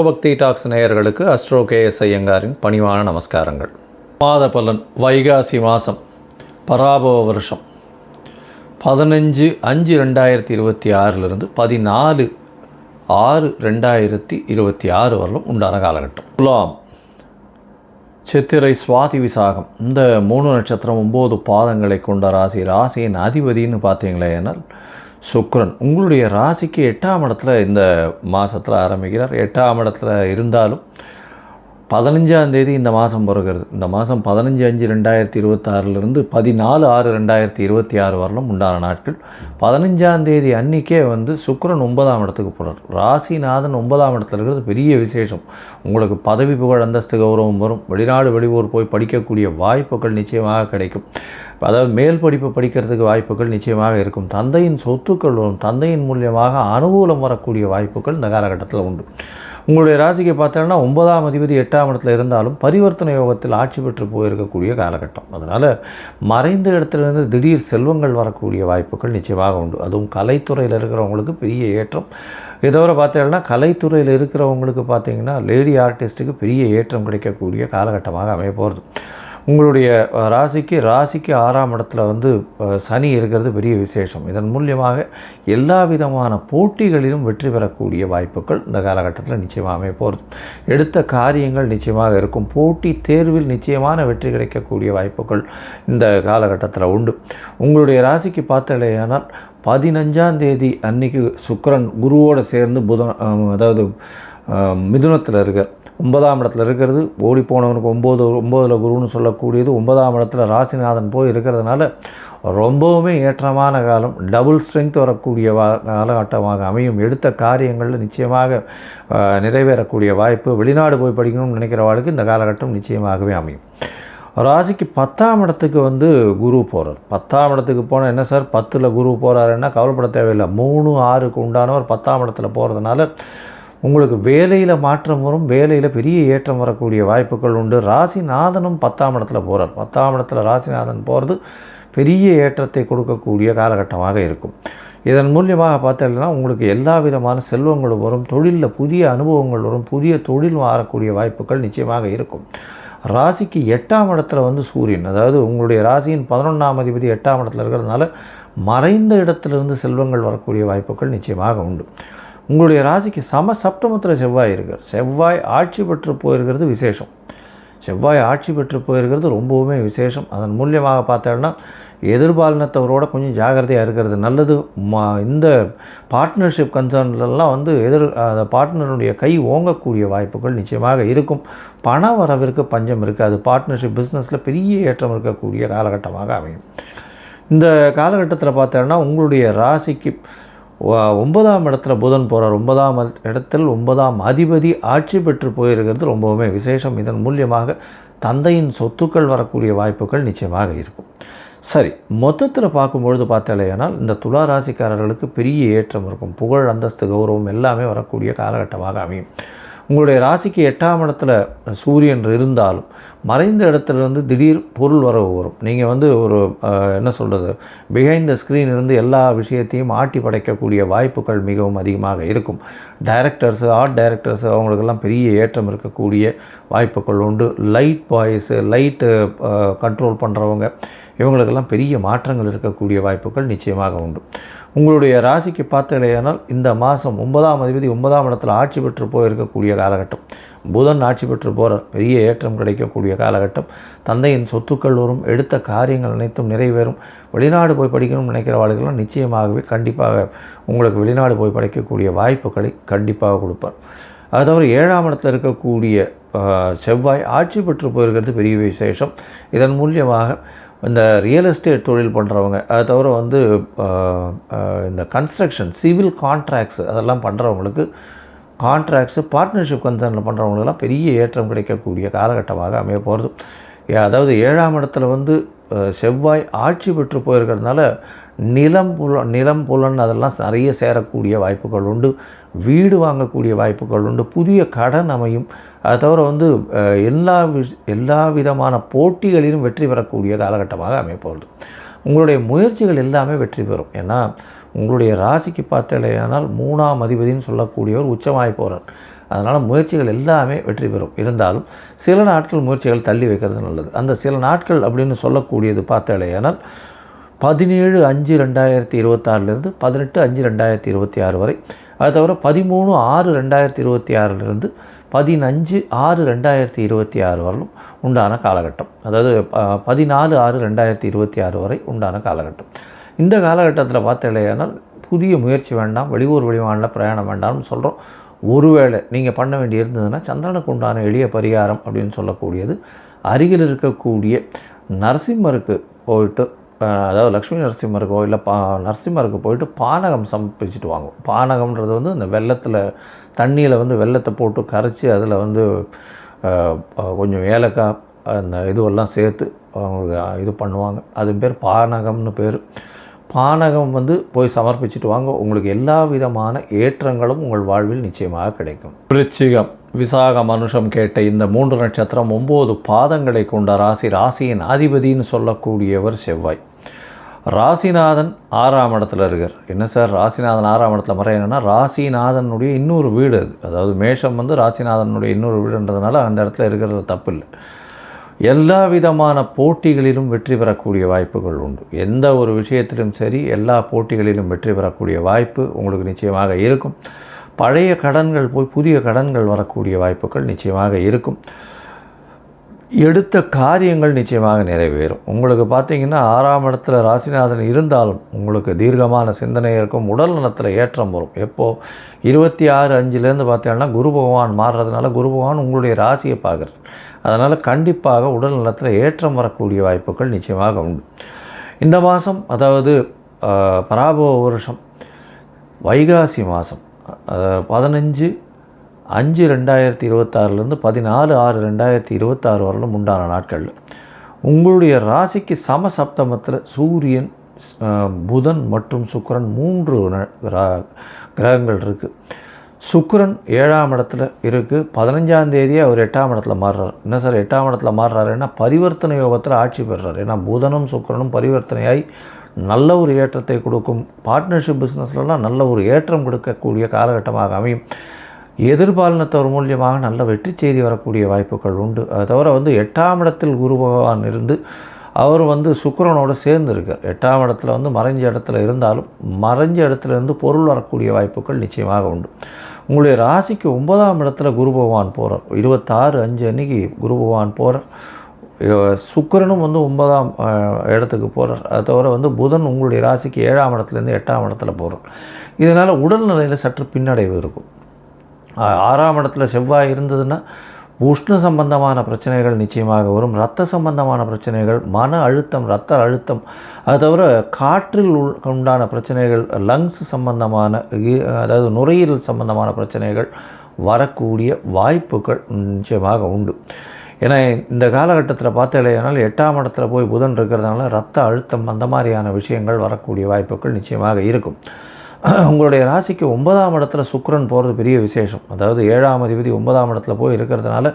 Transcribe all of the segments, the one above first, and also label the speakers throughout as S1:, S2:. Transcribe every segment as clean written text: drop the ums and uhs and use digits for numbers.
S1: பக்தி டாக்ஸ் நேயர்களுக்கு astro KS ஐயங்காரின் பணிவான நமஸ்காரங்கள். மாத பலன் வைகாசி மாதம் பராபவ வருஷம் 15/5/2026 14/6/2026 வரலும் உண்டான காலகட்டம். துலாம், சித்திரை, சுவாதி, விசாகம் இந்த 3 நட்சத்திரம் 9 பாதங்களை கொண்ட ராசி. ராசியின் அதிபதினு பார்த்தீங்களே ஏனால் சுக்கிரன் உங்களுடைய ராசிக்கு 8ஆம் இடத்துல இந்த மாதத்தில் ஆரம்பிக்கிறார். 8ஆம் இடத்துல இருந்தாலும் 15ஆம் தேதி இந்த மாதம் பிறகுறது. இந்த மாதம் 15/5/2026 14/6/2026 வரலும் உண்டான நாட்கள். 15ஆம் தேதி அன்றைக்கே சுக்கிரன் 9ஆம் இடத்துக்கு போகிறார். ராசிநாதன் 9ஆம் இடத்துல இருக்கிறது பெரிய விசேஷம். உங்களுக்கு பதவி, புகழ், அந்தஸ்து, கௌரவம் வரும். வெளிநாடு வெளியூர் போய் படிக்கக்கூடிய வாய்ப்புகள் நிச்சயமாக கிடைக்கும். அதாவது மேல் படிப்பு படிக்கிறதுக்கு வாய்ப்புகள் நிச்சயமாக இருக்கும். தந்தையின் சொத்துக்கள் வரும். தந்தையின் மூலியமாக அனுகூலம் வரக்கூடிய வாய்ப்புகள் இந்த காலகட்டத்தில் உண்டு. உங்களுடைய ராசிக்கு பார்த்தோன்னா 9ஆம் அதிபதி 8ஆம் இடத்துல இருந்தாலும் பரிவர்த்தனை யோகத்தில் ஆட்சி பெற்று போயிருக்கக்கூடிய காலகட்டம். அதனால் மறைந்த இடத்துலேருந்து திடீர் செல்வங்கள் வரக்கூடிய வாய்ப்புகள் நிச்சயமாக உண்டு. அதுவும் கலைத்துறையில் இருக்கிறவங்களுக்கு பெரிய ஏற்றம். இதோட பார்த்தீங்கன்னா கலைத்துறையில் இருக்கிறவங்களுக்கு பார்த்திங்கன்னா லேடி ஆர்டிஸ்ட்டுக்கு பெரிய ஏற்றம் கிடைக்கக்கூடிய காலகட்டமாக அமைய போகிறது. உங்களுடைய ராசிக்கு 6ஆம் இடத்துல சனி இருக்கிறது பெரிய விசேஷம். இதன் மூலியமாக எல்லா விதமான போட்டிகளிலும் வெற்றி பெறக்கூடிய வாய்ப்புகள் இந்த காலகட்டத்தில் நிச்சயமாக அமைய போகிறது. எடுத்த காரியங்கள் நிச்சயமாக இருக்கும். போட்டி தேர்வில் நிச்சயமான வெற்றி கிடைக்கக்கூடிய வாய்ப்புகள் இந்த காலகட்டத்தில் உண்டு. உங்களுடைய ராசிக்கு பார்த்தலையானால் 15ஆம் தேதி அன்றைக்கி சுக்கிரன் குருவோடு சேர்ந்து அதாவது மிதுனத்தில் இருக்கார். 9ஆம் இடத்துல இருக்கிறது. ஓடி போனவனுக்கு 9ல் குருன்னு சொல்லக்கூடியது 9ஆம் இடத்துல ராசிநாதன் போய் இருக்கிறதுனால ரொம்பவுமே ஏற்றமான காலம். டபுள் ஸ்ட்ரென்த் வரக்கூடிய காலகட்டமாக அமையும். எடுத்த காரியங்களில் நிச்சயமாக நிறைவேறக்கூடிய வாய்ப்பு. வெளிநாடு போய் படிக்கணும்னு நினைக்கிறவாளுக்கு இந்த காலகட்டம் நிச்சயமாகவே அமையும். ராசிக்கு 10ஆம் இடத்துக்கு குரு போகிறார். 10ஆம் இடத்துக்கு போனால் என்ன சார் 10ல் குரு போகிறாருன்னா கவலைப்பட தேவையில்லை. 3/6க்கு உண்டானவர் 10ஆம் இடத்துல போகிறதுனால உங்களுக்கு வேலையில் மாற்றம் வரும். வேலையில் பெரிய ஏற்றம் வரக்கூடிய வாய்ப்புகள் உண்டு. ராசிநாதனும் 10ஆம் இடத்துல போகிறார். 10ஆம் இடத்துல ராசிநாதன் போகிறது பெரிய ஏற்றத்தை கொடுக்கக்கூடிய காலகட்டமாக இருக்கும். இதன் மூலியமாக பார்த்தீங்கன்னா உங்களுக்கு எல்லா விதமான செல்வங்களும் வரும். தொழிலில் புதிய அனுபவங்கள் வரும். புதிய தொழில் மாறக்கூடிய வாய்ப்புகள் நிச்சயமாக இருக்கும். ராசிக்கு 8ஆம் இடத்துல சூரியன், அதாவது உங்களுடைய ராசியின் 11ஆம் அதிபதி 8ஆம் இடத்துல இருக்கிறதுனால மறைந்த இடத்துலேருந்து செல்வங்கள் வரக்கூடிய வாய்ப்புகள் நிச்சயமாக உண்டு. உங்களுடைய ராசிக்கு சப்தமத்தில் செவ்வாய் இருக்கார். செவ்வாய் ஆட்சி பெற்று போயிருக்கிறது விசேஷம். செவ்வாய் ஆட்சி பெற்று போயிருக்கிறது ரொம்பவுமே விசேஷம். அதன் மூலியமாக பார்த்தோன்னா எதிர்பாலினத்தவரோட கொஞ்சம் ஜாகிரதையாக இருக்கிறது நல்லது. இந்த பார்ட்னர்ஷிப் கன்சர்ன்லாம் பார்ட்னருடைய கை ஓங்கக்கூடிய வாய்ப்புகள் நிச்சயமாக இருக்கும். பண வரவிற்கு பஞ்சம் இருக்காது. பார்ட்னர்ஷிப் பிஸ்னஸில் பெரிய ஏற்றம் இருக்கக்கூடிய காலகட்டமாக அமையும். இந்த காலகட்டத்தில் பார்த்தோன்னா உங்களுடைய ராசிக்கு 9ஆம் இடத்துல புதன் போகிறார். 9ஆம் இடத்தில் 9ஆம் அதிபதி ஆட்சி பெற்று போயிருக்கிறது ரொம்பவுமே விசேஷம். இதன் மூலியமாக தந்தையின் சொத்துக்கள் வரக்கூடிய வாய்ப்புகள் நிச்சயமாக இருக்கும். சரி, மொத்தத்தில் பார்க்கும்பொழுது பார்த்தாலேயானால் இந்த துலா ராசிக்காரர்களுக்கு பெரிய ஏற்றம் இருக்கும். புகழ், அந்தஸ்து, கௌரவம் எல்லாமே வரக்கூடிய காலகட்டமாக அமையும். உங்களுடைய ராசிக்கு 8ஆம் இடத்துல சூரியன் இருந்தாலும் மறைந்த இடத்துலேருந்து திடீர் பொருள் வரவு வரும். நீங்கள் ஒரு என்ன சொல்கிறது, பிஹைண்ட் த ஸ்க்ரீன் இருந்து எல்லா விஷயத்தையும் ஆட்டி படைக்கக்கூடிய வாய்ப்புகள் மிகவும் அதிகமாக இருக்கும். டைரக்டர்ஸு, ஆர்ட் டைரக்டர்ஸு அவங்களுக்கெல்லாம் பெரிய ஏற்றம் இருக்கக்கூடிய வாய்ப்புகள் உண்டு. லைட் பாய்ஸு, லைட்டு கண்ட்ரோல் பண்ணுறவங்க இவங்களுக்கெல்லாம் பெரிய மாற்றங்கள் இருக்கக்கூடிய வாய்ப்புகள் நிச்சயமாக உண்டு. உங்களுடைய ராசிக்கு பார்த்தலையானால் இந்த மாதம் 9ஆம் அதிபதி 9ஆம் இடத்துல ஆட்சி பெற்று போயிருக்கக்கூடிய காலகட்டம். புதன் ஆட்சி பெற்று போகிறார். பெரிய ஏற்றம் கிடைக்கக்கூடிய காலகட்டம். தந்தையின் சொத்துக்கள் வரும். எடுத்த காரியங்கள் அனைத்தும் நிறைவேறும். வெளிநாடு போய் படிக்கணும்னு நினைக்கிறவர்களுக்கெல்லாம் நிச்சயமாகவே கண்டிப்பாக உங்களுக்கு வெளிநாடு போய் படிக்கக்கூடிய வாய்ப்புகளை கண்டிப்பாக கொடுப்பார். அது தவிர 7ஆம் இடத்துல இருக்கக்கூடிய செவ்வாய் ஆட்சி பெற்று போயிருக்கிறது பெரிய விசேஷம். இதன் மூலியமாக இந்த ரியல் எஸ்டேட் தொழில் பண்ணுறவங்க, அதை தவிர இந்த கன்ஸ்ட்ரக்ஷன், சிவில் கான்ட்ராக்ட்ஸு அதெல்லாம் பண்ணுறவங்களுக்கு, கான்ட்ராக்ட்ஸு, பார்ட்னர்ஷிப் கன்சர்னில் பண்ணுறவங்களுக்கெல்லாம் பெரிய ஏற்றம் கிடைக்கக்கூடிய காலகட்டமாக அமைய போகிறது. அதாவது 7ஆம் இடத்துல செவ்வாய் ஆட்சி பெற்று போயிருக்கிறதுனால நிலம் புலன் அதெல்லாம் நிறைய சேரக்கூடிய வாய்ப்புகள் உண்டு. வீடு வாங்கக்கூடிய வாய்ப்புகள் உண்டு. புதிய கடன் அமையும். அதை தவிர எல்லா விதமான போட்டிகளிலும் வெற்றி பெறக்கூடிய காலகட்டமாக அமையப்போகுது. உங்களுடைய முயற்சிகள் எல்லாமே வெற்றி பெறும். ஏன்னா உங்களுடைய ராசிக்கு பார்த்தலையானால் 3ஆம் அதிபதினு சொல்லக்கூடியவர் உச்சமாகி போகிறார். அதனால் முயற்சிகள் எல்லாமே வெற்றி பெறும். இருந்தாலும் சில நாட்கள் முயற்சிகள் தள்ளி வைக்கிறது நல்லது. அந்த சில நாட்கள் அப்படின்னு சொல்லக்கூடியது பார்த்தாலேயானால் 17/5/2026 18/5/2026 வரை. அது தவிர 13/6/2026 15/6/2026 வரலும் உண்டான காலகட்டம். அதாவது 14/6/2026 வரை உண்டான காலகட்டம். இந்த காலகட்டத்தில் பார்த்தாலேயானால் புதிய முயற்சி வேண்டாம், வெளியூர் வெளிமாநில பிரயாணம் வேண்டாம்னு சொல்கிறோம். ஒருவேளை நீங்கள் பண்ண வேண்டி இருந்ததுன்னா சந்திரனுக்கு உண்டான எளிய பரிகாரம் அப்படின்னு சொல்லக்கூடியது அருகில் இருக்கக்கூடிய நரசிம்மருக்கு போயிட்டு, அதாவது லக்ஷ்மி நரசிம்மருக்கோ இல்லை நரசிம்மருக்கு போயிட்டு பானகம் சமர்ப்பிச்சுட்டு வாங்க. பானகம்ன்றது வந்து இந்த வெள்ளத்தில் தண்ணியில் வந்து வெள்ளத்தை போட்டு கரைச்சி அதில் வந்து கொஞ்சம் ஏலக்காய் அந்த இதுவெல்லாம் சேர்த்து அவங்க இது பண்ணுவாங்க. அது பேர் பானகம்னு பேர். பானகம் வந்து போய் சமர்ப்பிச்சுட்டு வாங்க. உங்களுக்கு எல்லா விதமான ஏற்றங்களும் உங்கள் வாழ்வில் நிச்சயமாக கிடைக்கும். விருச்சிகம், விசாகம், அனுஷம் கேட்ட இந்த 3 நட்சத்திரம் 9 பாதங்களை கொண்ட ராசி. ராசியின் அதிபதினு சொல்லக்கூடியவர் செவ்வாய். ராசிநாதன் 6ஆம் இடத்துல இருக்கார். என்ன சார் ராசிநாதன் 6ஆம் இடத்துல மறை? என்னென்னா ராசிநாதனுடைய இன்னொரு வீடு அது. அதாவது மேஷம் வந்து ராசிநாதனுடைய இன்னொரு வீடுன்றதுனால அந்த இடத்துல இருக்கிறது தப்பு இல்லை. எல்லா விதமான போட்டிகளிலும் வெற்றி பெறக்கூடிய வாய்ப்புகள் உண்டு. எந்த ஒரு விஷயத்திலும் சரி, எல்லா போட்டிகளிலும் வெற்றி பெறக்கூடிய வாய்ப்பு உங்களுக்கு நிச்சயமாக இருக்கும். பழைய கடன்கள் போய் புதிய கடன்கள் வரக்கூடிய வாய்ப்புகள் நிச்சயமாக இருக்கும். எடுத்த காரியங்கள் நிச்சயமாக நிறைவேறும். உங்களுக்கு பார்த்திங்கன்னா 6ஆம் இடத்துல ராசிநாதன் இருந்தாலும் உங்களுக்கு தீர்க்கமான சிந்தனை இருக்கும். உடல் நலத்தில் ஏற்றம் வரும். எப்போது 26/5 பார்த்தீங்கன்னா குரு பகவான் மாறுறதுனால குரு பகவான் உங்களுடைய ராசியை பார்க்குறது. அதனால் கண்டிப்பாக உடல் நலத்தில் ஏற்றம் வரக்கூடிய வாய்ப்புகள் நிச்சயமாக உண்டு. இந்த மாதம், அதாவது பராபவ வருஷம் வைகாசி மாதம் 15/5/2026 14/6/2026 வரலும் உண்டான நாட்கள் உங்களுடைய ராசிக்கு சமசப்தமத்தில் சூரியன், புதன் மற்றும் சுக்கிரன் 3 கிரகங்கள் இருக்குது. சுக்கிரன் 7ஆம் இடத்துல இருக்குது. 15ஆம் தேதியே அவர் 8ஆம் இடத்துல மாறுறார். என்ன சார் 8ஆம் இடத்துல மாறுறாருன்னா பரிவர்த்தனை யோகத்தில் ஆட்சி பெறுறார். ஏன்னா புதனும் சுக்கிரனும் பரிவர்த்தனையாய் நல்ல ஒரு ஏற்றத்தை கொடுக்கும். பார்ட்னர்ஷிப் பிஸ்னஸ்லாம் நல்ல ஒரு ஏற்றம் கொடுக்கக்கூடிய காலகட்டமாக அமையும். எதிர்பாலினத்தவர் மூலியமாக நல்ல வெற்றி செய்தி வரக்கூடிய வாய்ப்புகள் உண்டு. அது தவிர வந்து 8ஆம் இடத்தில் குரு பகவான் இருந்து அவர் வந்து சுக்கிரனோடு சேர்ந்து இருக்கார். 8ஆம் இடத்துல வந்து மறைஞ்ச இடத்துல இருந்தாலும் மறைஞ்ச இடத்துல இருந்து பொருள் வரக்கூடிய வாய்ப்புகள் நிச்சயமாக உண்டு. உங்களுடைய ராசிக்கு 9ஆம் இடத்துல குரு பகவான் போகிறார். 26/5 அன்றைக்கி குரு பகவான் போகிறார். சுக்கிரனும் வந்து 9ஆம் இடத்துக்கு போகிறார். அது தவிர வந்து புதன் உங்களுடைய ராசிக்கு 7ஆம் இடத்துலேருந்து 8ஆம் இடத்துல போகிறார். இதனால் உடல்நிலையில் சற்று பின்னடைவு இருக்கும். 6ஆம் இடத்துல செவ்வாய் இருந்ததுன்னா உஷ்ண சம்பந்தமான பிரச்சனைகள் நிச்சயமாக வரும். இரத்த சம்பந்தமான பிரச்சனைகள், மன அழுத்தம், இரத்த அழுத்தம், அது தவிர காற்றில் உண்டான பிரச்சனைகள், லங்ஸ் சம்பந்தமான, அதாவது நுரையீரல் சம்பந்தமான பிரச்சனைகள் வரக்கூடிய வாய்ப்புகள் நிச்சயமாக உண்டு. ஏன்னா இந்த காலகட்டத்தில் பார்த்தாலேயானால் 8ஆம் இடத்துல போய் புதன் இருக்கிறதுனால இரத்த அழுத்தம் அந்த மாதிரியான விஷயங்கள் வரக்கூடிய வாய்ப்புகள் நிச்சயமாக இருக்கும். உங்களுடைய ராசிக்கு 9ஆம் இடத்துல சுக்கிரன் போகிறது பெரிய விசேஷம். அதாவது 7ஆம் அதிபதி 9ஆம் இடத்துல போய் இருக்கிறதுனால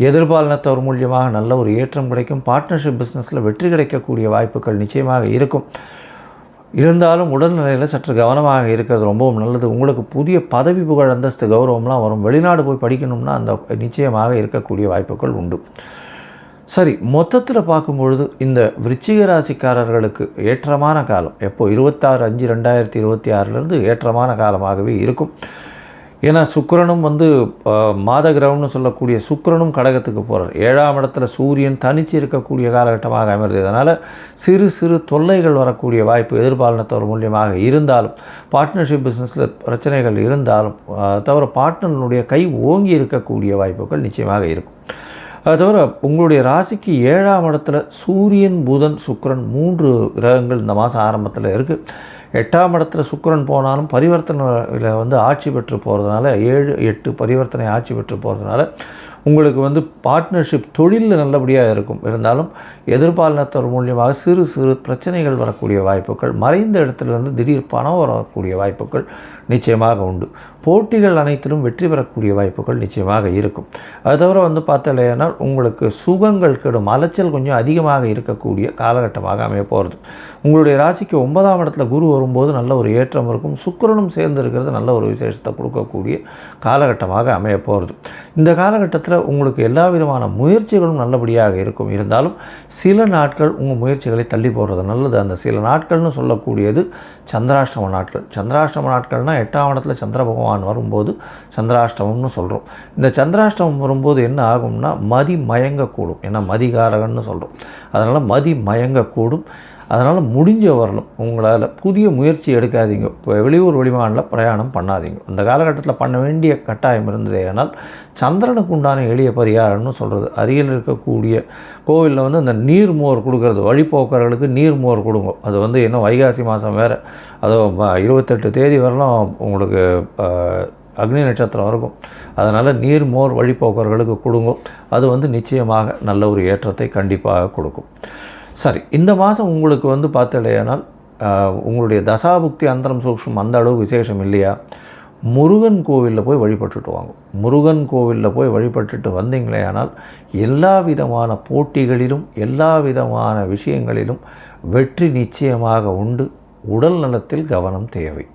S1: எதிர்பாலினத்தவர் மூலியமாக நல்ல ஒரு ஏற்றம் கிடைக்கும். பார்ட்னர்ஷிப் பிஸ்னஸில் வெற்றி கிடைக்கக்கூடிய வாய்ப்புகள் நிச்சயமாக இருக்கும். இருந்தாலும் உடல்நிலையில் சற்று கவனமாக இருக்கிறது ரொம்பவும் நல்லது. உங்களுக்கு புதிய பதவி, புகழ், அந்தஸ்து, கௌரவம்லாம் வரும். வெளிநாடு போய் படிக்கணும்னா அந்த நிச்சயமாக இருக்கக்கூடிய வாய்ப்புகள் உண்டு. சரி, மொத்தத்தில் பார்க்கும்பொழுது இந்த விருச்சிக ராசிக்காரர்களுக்கு ஏற்றமான காலம் எப்போ 26/5/2026 ஏற்றமான காலமாகவே இருக்கும். ஏன்னா சுக்கிரனும் வந்து மாத கிரகம்னு சொல்லக்கூடிய சுக்கிரனும் கடகத்துக்கு போகிறார். 7ஆம் இடத்துல சூரியன் தனித்து இருக்கக்கூடிய காலகட்டமாக அமைகிறது. அதனால் சிறு சிறு தொல்லைகள் வரக்கூடிய வாய்ப்பு எதிர்பாலினத்தவர் மூலியமாக இருந்தாலும், பார்ட்னர்ஷிப் பிஸ்னஸில் பிரச்சனைகள் இருந்தாலும், தவிர பார்ட்னருடைய கை ஓங்கி இருக்கக்கூடிய வாய்ப்புகள் நிச்சயமாக இருக்கும். அது தவிர உங்களுடைய ராசிக்கு 7ஆம் இடத்துல சூரியன், புதன், சுக்கிரன் 3 கிரகங்கள் இந்த மாதம் ஆரம்பத்தில் இருக்குது. 8ஆம் இடத்துல சுக்கிரன் போனாலும் பரிவர்த்தனையில் வந்து ஆட்சி பெற்று போகிறதுனால 7, 8 பரிவர்த்தனை ஆட்சி பெற்று போகிறதுனால உங்களுக்கு வந்து பார்ட்னர்ஷிப் தொழிலில் நல்லபடியாக இருக்கும். இருந்தாலும் எதிர்பாலினத்தவர் மூலியமாக சிறு சிறு பிரச்சனைகள் வரக்கூடிய வாய்ப்புகள், மறைந்த இடத்துலேருந்து திடீர் பணம் வரக்கூடிய வாய்ப்புகள் நிச்சயமாக உண்டு. போட்டிகள் அனைத்திலும் வெற்றி பெறக்கூடிய வாய்ப்புகள் நிச்சயமாக இருக்கும். அது தவிர வந்து பார்த்தலையானால் உங்களுக்கு சுகங்கள் கெடும், அலைச்சல் கொஞ்சம் அதிகமாக இருக்கக்கூடிய காலகட்டமாக அமைய போகிறது. உங்களுடைய ராசிக்கு 9ஆம் இடத்துல குரு வரும்போது நல்ல ஒரு ஏற்றம் இருக்கும். சுக்கிரனும் சேர்ந்து இருக்கிறது நல்ல ஒரு விசேஷத்தை கொடுக்கக்கூடிய காலகட்டமாக அமைய போகிறது. இந்த காலகட்டத்தில் உங்களுக்கு எல்லா விதமான முயற்சிகளும் நல்லபடியாக இருக்கும். இருந்தாலும் சில நாட்கள் உங்கள் முயற்சிகளை தள்ளி போடுறது நல்லது. அந்த சில நாட்கள்னு சொல்லக்கூடியது சந்திராஷ்டம நாட்கள். சந்திராஷ்டம நாட்கள்னால் 8ஆம் இடத்துல சந்திர பகவான் வரும்போது சந்திராஷ்டமம்னு சொல்கிறோம். இந்த சந்திராஷ்டமம் வரும்போது என்ன ஆகும்னா மதி மயங்கக்கூடும். ஏன்னா மதிகாரகன்னு சொல்கிறோம். அதனால் மதி மயங்கக்கூடும். அதனால் முடிஞ்ச வரலும் உங்களால் புதிய முயற்சி எடுக்காதீங்க. இப்போ வெளியூர் வெளிமாநில பிரயாணம் பண்ணாதீங்க. அந்த காலகட்டத்தில் பண்ண வேண்டிய கட்டாயம் இருந்ததே. ஆனால் சந்திரனுக்கு உண்டான எளிய பரிகாரம்னு சொல்கிறது. அருகில் இருக்கக்கூடிய கோவிலில் வந்து அந்த நீர்மோர் கொடுக்கறது, வழிபோக்கர்களுக்கு நீர்மோர் கொடுங்க. அது வந்து இன்னும் வைகாசி மாதம் வேறு, அதுவும் 28 தேதி வரலாம் உங்களுக்கு அக்னி நட்சத்திரம் இருக்கும். அதனால் நீர்மோர் வழிபோக்கர்களுக்கு கொடுங்க. அது வந்து நிச்சயமாக நல்ல ஒரு ஏற்றத்தை கண்டிப்பாக கொடுக்கும். சரி, இந்த மாதம் உங்களுக்கு வந்து பார்த்தலையானால் உங்களுடைய தசாபுக்தி அந்தரம் சூக்ஷ்மம் அந்த அளவு விசேஷம் இல்லையா, முருகன் கோவிலில் போய் வழிபட்டுட்டு வாங்க. முருகன் கோவிலில் போய் வழிபட்டுட்டு வந்தீங்களேயானால் எல்லா விதமான போட்டிகளிலும் எல்லா விதமான விஷயங்களிலும் வெற்றி நிச்சயமாக உண்டு. உடல் நலத்தில் கவனம் தேவை.